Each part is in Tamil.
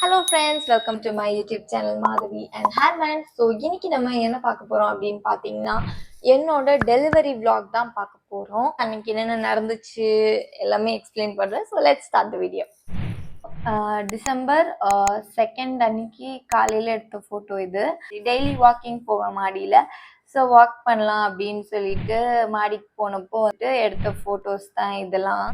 Hello friends, welcome to my YouTube channel Madhavi and Herman. So இன்னைக்கு நம்ம என்ன பார்க்க போகிறோம் அப்படின்னு பார்த்தீங்கன்னா, என்னோட டெலிவரி vlog தான் பார்க்க போகிறோம். அன்னைக்கு என்னென்ன நடந்துச்சு எல்லாமே எக்ஸ்பிளைன் பண்ணுறேன். So let's start the video. December 2 அன்னைக்கு காலையில் எடுத்த ஃபோட்டோ இது. டெய்லி வாக்கிங் போவேன் மாடியில். ஸோ வாக் பண்ணலாம் அப்படின்னு சொல்லிட்டு மாடிக்கு போனப்போ வந்துட்டு எடுத்த ஃபோட்டோஸ் தான் இதெல்லாம்.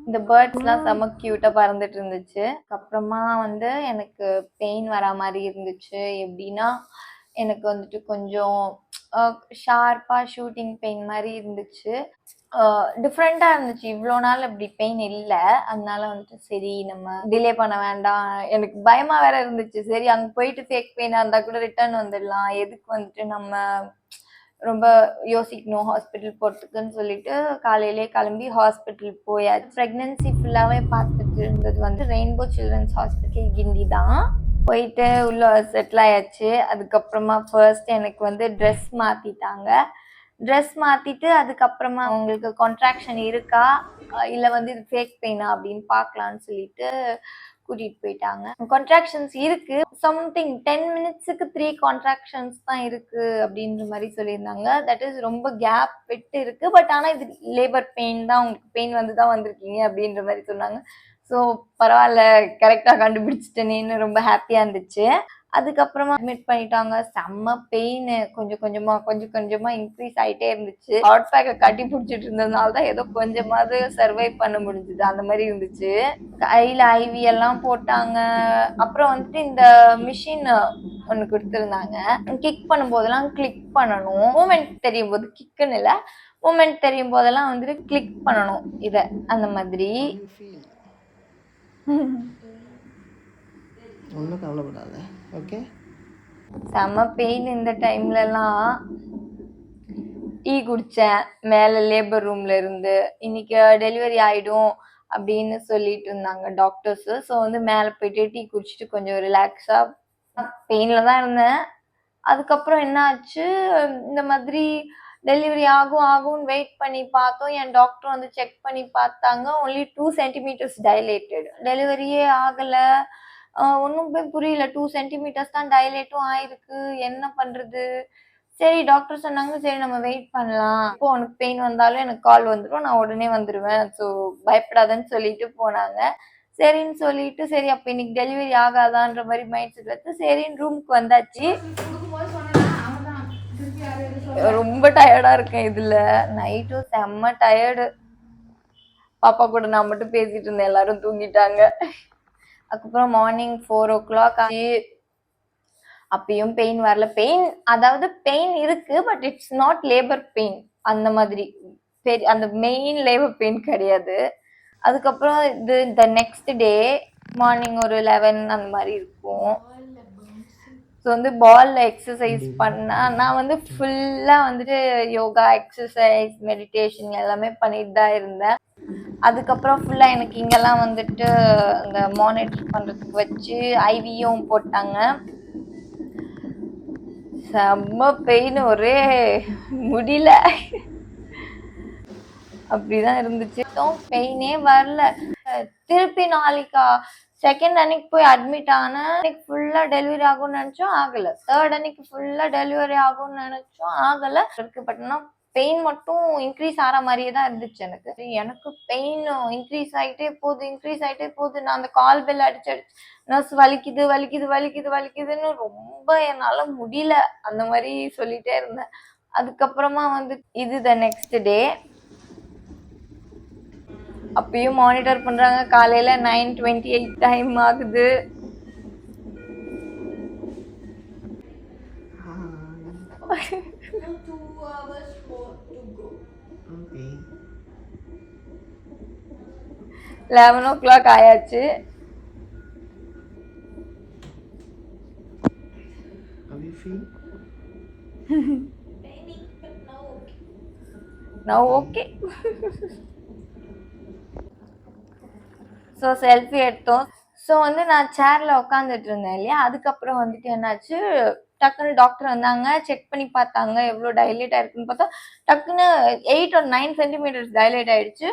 இந்த பேர்ட்ஸ்லாம் செம்ம க்யூட்டாக பறந்துட்டு இருந்துச்சு. அப்புறமா வந்து எனக்கு பெயின் வரா மாதிரி இருந்துச்சு. எப்படின்னா எனக்கு வந்துட்டு கொஞ்சம் ஷார்ப்பாக ஷூட்டிங் பெயின் மாதிரி இருந்துச்சு. டிஃப்ரெண்ட்டாக இருந்துச்சு. இவ்வளோ நாள் அப்படி பெயின் இல்லை. அதனால வந்துட்டு சரி நம்ம டிலே பண்ண வேண்டாம். எனக்கு பயமாக வேற இருந்துச்சு. சரி அங்கே போயிட்டு ஃபேக் பெயினாக இருந்தால் கூட ரிட்டர்ன் வந்துடலாம். எதுக்கு வந்துட்டு நம்ம ரொம்ப யோசிக்கணும் ஹாஸ்பிட்டல் போகிறதுக்குன்னு சொல்லிட்டு காலையிலே கிளம்பி ஹாஸ்பிட்டல் போயாச்சு. ப்ரெக்னென்சி ஃபுல்லாகவே பார்த்துட்டு இருந்தது வந்து ரெயின்போ சில்ட்ரன்ஸ் ஹாஸ்பிட்டல் கிண்டி தான். போயிட்டு உள்ள செட்டில் ஆயாச்சு. அதுக்கப்புறமா ஃபர்ஸ்ட் எனக்கு வந்து ட்ரெஸ் மாற்றிட்டாங்க. ட்ரெஸ் மாற்றிட்டு அதுக்கப்புறமா உங்களுக்கு கான்ட்ராக்ஷன் இருக்கா இல்லை வந்து இது ஃபேக் பெயினா அப்படின்னு பார்க்கலான்னு சொல்லிட்டு கூட்டிகிட்டு போயிட்டாங்க. கான்ட்ராக்ஷன்ஸ் இருக்கு, சம்திங் 10 மினிட்ஸுக்கு 3 கான்ட்ராக்ஷன்ஸ் தான் இருக்கு அப்படின்ற மாதிரி சொல்லியிருந்தாங்க. தட் இஸ் ரொம்ப கேப் விட்டு இருக்கு. பட் ஆனால் இது லேபர் பெயின் தான், உங்களுக்கு பெயின் வந்து தான் வந்திருக்கீங்க அப்படின்ற மாதிரி சொன்னாங்க. ஸோ பரவாயில்ல, கரெக்டாக கண்டுபிடிச்சிட்டேனேன்னு ரொம்ப ஹாப்பியாக இருந்துச்சு. அதுக்கப்புறமா அட்மிட் பண்ணிட்டாங்க. செம்ம பெயின், கொஞ்சம் கொஞ்சமா இன்க்ரீஸ் ஆகிட்டே இருந்துச்சு. ஹாட் பேக்கை கட்டி பிடிச்சிட்டு இருந்ததுனால தான் ஏதோ கொஞ்சமாவது சர்வைவ் பண்ண முடிஞ்சுது. அந்த மாதிரி இருந்துச்சு. கையில் ஐவி எல்லாம் போட்டாங்க. அப்புறம் வந்துட்டு இந்த மிஷின் ஒன்று கொடுத்துருந்தாங்க. கிக் பண்ணும்போதெல்லாம் கிளிக் பண்ணணும். மூமெண்ட் தெரியும் போது, கிக்குன்னு இல்லை, மூமெண்ட் தெரியும் போதெல்லாம் வந்துட்டு கிளிக் பண்ணணும் இதை, அந்த மாதிரி. ஒன்றும் கவலைப்படாத, ஓகே. செம்ம பெயின். இந்த டைம்லலாம் டீ குடித்தேன் மேலே லேபர் ரூமில் இருந்து. இன்னைக்கு டெலிவரி ஆகிடும் அப்படின்னு சொல்லிட்டு இருந்தாங்க டாக்டர்ஸு. ஸோ வந்து மேலே போயிட்டு டீ குடிச்சிட்டு கொஞ்சம் ரிலாக்ஸாக பெயினில் தான் இருந்தேன். அதுக்கப்புறம் என்ன ஆச்சு, இந்த மாதிரி டெலிவரி ஆகும்னு வெயிட் பண்ணி பார்த்தோம். என் டாக்டர் வந்து செக் பண்ணி பார்த்தாங்க. Only 2 centimetres dilated. டெலிவரியே ஆகலை. ஒன்றும் போய் புரியல. 2 சென்டிமீட்டர்ஸ் தான் டைலேட்டும் ஆயிருக்கு. என்ன பண்ணுறது? சரி டாக்டர் சொன்னாங்க, சரி நம்ம வெயிட் பண்ணலாம். இப்போ உனக்கு பெயின் வந்தாலும் எனக்கு கால் வந்துடும், நான் உடனே வந்துடுவேன், ஸோ பயப்படாதன்னு சொல்லிட்டு போனாங்க. சரின்னு சொல்லிட்டு சரி அப்போ இன்னைக்கு டெலிவரி ஆகாதான்ற மாதிரி மைண்ட் செட் வச்சு சரின்னு ரூமுக்கு வந்தாச்சு. ரொம்ப டயர்டாக இருக்கேன். இதில் நைட்டும் செம்ம டயர்டு. பாப்பா கூட நான் மட்டும் பேசிட்டு இருந்தேன், எல்லாரும் தூங்கிட்டாங்க. அதுக்கப்புறம் மார்னிங் 4 o'clock ஆச்சு. அப்பயும் பெயின் வரல. பெயின் அதாவது பெயின் இருக்கு, but it's not labour pain. அந்த மாதிரி அந்த மெயின் லேபர் பெயின் கிடையாது. அதுக்கப்புறம் இது இந்த நெக்ஸ்ட் டே மார்னிங் ஒரு 11 அந்த மாதிரி இருக்கும். ஸோ வந்து பால்ல எக்ஸசைஸ் பண்ணா நான் வந்து ஃபுல்லாக வந்துட்டு யோகா, எக்ஸசைஸ், மெடிடேஷன் எல்லாமே பண்ணிட்டு தான் இருந்தேன். அதுக்கப்புறம் ஃபுல்லாக எனக்கு இங்கெல்லாம் வந்துட்டு இந்த மானிட்டர் பண்ணுறதுக்கு வச்சு ஐவியும் போட்டாங்க. செம்ம பெயின், ஒரே முடியல, அப்படிதான் இருந்துச்சு. பெயினே வரல. திருப்பி நாளைக்கா செகண்ட் அன்னைக்கு போய் அட்மிட் ஆனேன். அன்னைக்கு ஃபுல்லா டெலிவரி ஆகும்னு நினைச்சோம், ஆகல. தேர்ட் அன்னைக்கு ஃபுல்லா டெலிவரி ஆகும்னு நினைச்சோம், ஆகல. இருக்கு பட் பெயின் மட்டும் இன்க்ரீஸ் ஆகிற மாதிரியே தான் இருந்துச்சு. எனக்கு பெயின் இன்க்ரீஸ் ஆகிட்டே போகுது. நான் அந்த கால் பெல் அடிச்சு நர்ஸ் வலிக்குதுன்னு ரொம்ப என்னால் முடியல, அந்த மாதிரி சொல்லிட்டே இருந்தேன். அதுக்கப்புறமா வந்து இது த நெக்ஸ்ட் டே. அப்பயும் மானிட்டர் பண்றாங்க. காலையில 9:28 டைம் ஆகுது. Okay. 11 o'clock ஆயாச்சு. How you feel? Paining, but now okay. Now okay. So selfie எடுத்தோம். ஸோ வந்து நான் சேரில் உட்காந்துட்டு இருந்தேன் இல்லையா. அதுக்கப்புறம் வந்துட்டு என்னாச்சு, டக்குன்னு டாக்டர் வந்தாங்க, செக் பண்ணி பார்த்தாங்க எவ்வளோ டைலேட் ஆயிருக்குன்னு பார்த்தா டக்குன்னு 8 or 9 சென்டிமீட்டர்ஸ் டைலேட் ஆயிடுச்சு.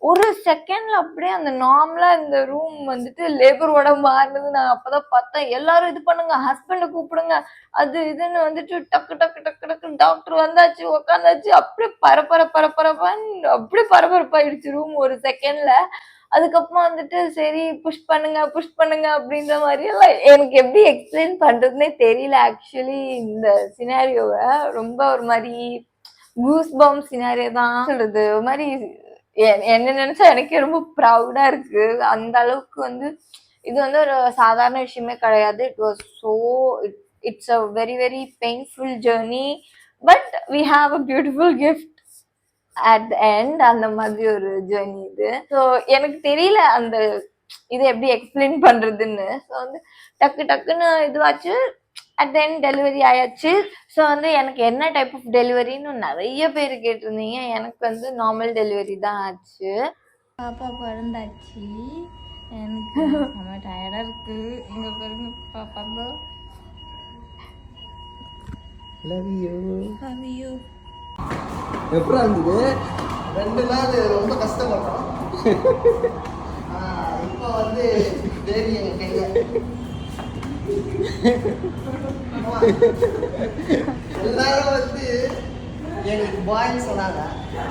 ஒரு செகண்ட்ல அப்படியே அந்த நார்மலா இந்த ரூம் வந்துட்டு லேபரோட மாறினது நான் அப்பதான் பார்த்தேன். எல்லாரும் இது பண்ணுங்க, ஹஸ்பண்ட கூப்பிடுங்க, அது இதுன்னு வந்துட்டு டக்கு டக்கு டக்கு டக்கு டாக்டர் வந்தாச்சு, உக்காந்தாச்சு. அப்படியே பரபரப்பான்னு அப்படியே பரபரப்பாயிடுச்சு ரூம் ஒரு செகண்ட்ல. அதுக்கப்புறம் வந்துட்டு சரி புஷ் பண்ணுங்க அப்படின்ற மாதிரி எல்லாம் எனக்கு எப்படி எக்ஸ்பிளைன் பண்றதுன்னே தெரியல. ஆக்சுவலி இந்த சினாரியோவை ரொம்ப ஒரு மாதிரி கூஸ் பம் சினாரியோ தான் சொல்றது. ஒரு மாதிரி என்ன நினைச்சா எனக்கே ரொம்ப ப்ரௌடா இருக்கு. அந்த அளவுக்கு வந்து இது வந்து ஒரு சாதாரண விஷயமே கிடையாது. It was so it's a very very painful journey, but we have a beautiful gift at the end. அந்த மாதிரி ஒரு ஜேர்னி இது. ஸோ எனக்கு தெரியல அந்த இது எப்படி எக்ஸ்பிளைன் பண்றதுன்னு. ஸோ வந்து டக்குன்னு இதுவாச்சு. அட் த எண்ட் டெலிவரி ஆயாச்சு. ஸோ வந்து எனக்கு என்ன டைப் ஆஃப் டெலிவரின்னு நிறைய பேர் கேட்டிருந்தீங்க. எனக்கு வந்து நார்மல் டெலிவரி தான் ஆச்சு. பாப்பா பிறந்தாச்சு. எனக்கு செம்ம டயர்டா இருக்கு. இங்க பாருங்க பாப்பா. Love you. Love you. எப்படி இருந்தது? 2 நாள் ரொம்ப கஷ்டப்பட்டோம். இப்போ வந்து பேபி எங்க கையில. எல்லாரும் வந்து எனக்கு பாய்ன்னு சொன்னாங்க.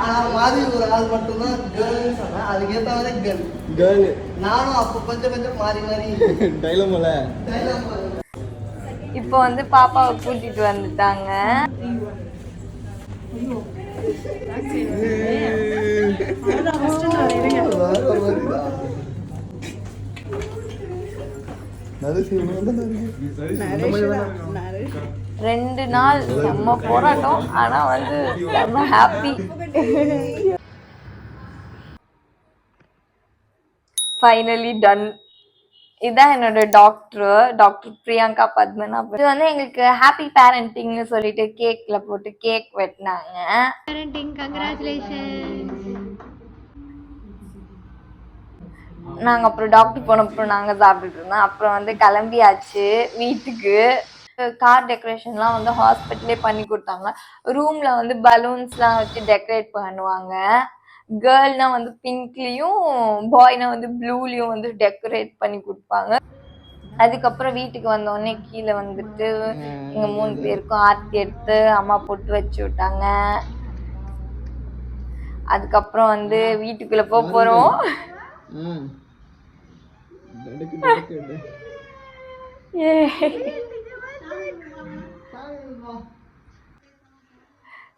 ஆனால் மாதிரி ஒரு ஆள் மட்டும்தான் கேர்ள்னு சொன்னேன். அதுக்கேற்ற மாதிரி கேர்ள். நானும் அப்போ கொஞ்சம் மாறி டைலமோல இப்போ வந்து பாப்பாவை கூட்டிட்டு வந்துட்டாங்க. ரெண்டு நாள் செம்ம போராட்டம். ஆனா வந்து செம்ம ஹாப்பி. Finally ton. இதான் என்னோட டாக்டர் பிரியங்கா பத்மநாபன். இது வந்து எங்களுக்கு ஹாப்பி பேரண்டிங்னு சொல்லிட்டு கேக்ல போட்டு கேக் வெட்டினாங்க. Parenting congratulations. நாங்க அப்புறம் டாக்டர் போனப்போ நாங்க சாப்பிட்டுட்டு இருந்தோம். அப்புறம் வந்து கிளம்பியாச்சு வீட்டுக்கு. கார் டெக்கரேஷன்லாம் வந்து ஹாஸ்பிட்டலே பண்ணி கொடுத்தாங்க. ரூம்ல வந்து பலூன்ஸ்லாம் வச்சு டெக்கரேட் பண்ணுவாங்க. கேர்ள்னா வந்து பிங்க்லயும், பாய்னா வந்து ப்ளூலயும் வந்து டெக்கரேட் பண்ணி கொடுப்பாங்க. அதுக்கப்புறம் வீட்டுக்கு வந்தோடனே கீழே வந்துட்டு எங்க 3 பேருக்கும் ஆர்த்தி எடுத்து அம்மா பொட்டு வச்சு விட்டாங்க. அதுக்கப்புறம் வந்து வீட்டுக்குள்ள போறோம்.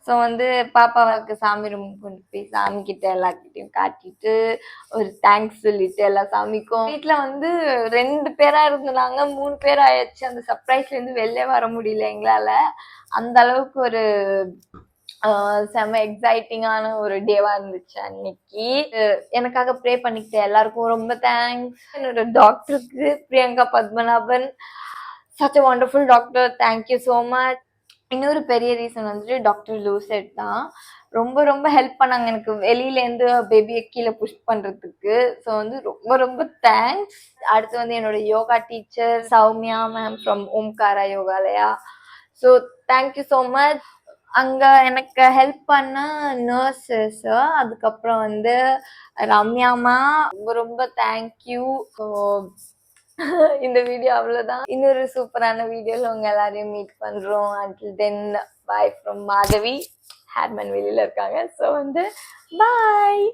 ஸோ வந்து பாப்பாவுக்கு சாமி ரூம் கொண்டு போய் சாமி கிட்ட எல்லார்கிட்டையும் காட்டிட்டு ஒரு தேங்க்ஸ் சொல்லிட்டு எல்லா சாமிக்கும். வீட்டில் வந்து 2 பேரா இருந்தாங்க, 3 பேர் ஆயிடுச்சு. அந்த சர்ப்ரைஸ்ல இருந்து வெளியே வர முடியல எங்களால. அந்த அளவுக்கு ஒரு செம எக்ஸைட்டிங்கான ஒரு டேவா இருந்துச்சு அன்னைக்கு. எனக்காக ப்ரே பண்ணிக்கிட்ட எல்லாருக்கும் ரொம்ப தேங்க்ஸ். என்னோட டாக்டருக்கு Priyanka Padmanabhan, such a wonderful doctor, thank you so much. இன்னொரு பெரிய ரீசன் வந்துட்டு டாக்டர் லூசெட் தான். ரொம்ப ஹெல்ப் பண்ணாங்க எனக்கு வெளியிலேருந்து பேபியை கீழே புஷ் பண்றதுக்கு. ஸோ வந்து ரொம்ப தேங்க்ஸ். அடுத்து வந்து என்னோட yoga teacher Soumya ma'am from Omkara Yogalaya. So thank you so much. அங்க எனக்கு ஹெல்ப் பண்ண நர்சஸ், அதுக்கப்புறம் வந்து ரம்யாமா, ரொம்ப தேங்க்யூ. ஸோ இந்த வீடியோ அவ்வளவுதான். இன்னொரு சூப்பரான வீடியோல உங்க எல்லாரையும் மீட் பண்றோம். until then bye from Madhavi. ஹேட்மேன் வெளியில இருக்காங்க. ஸோ வந்து பாய்.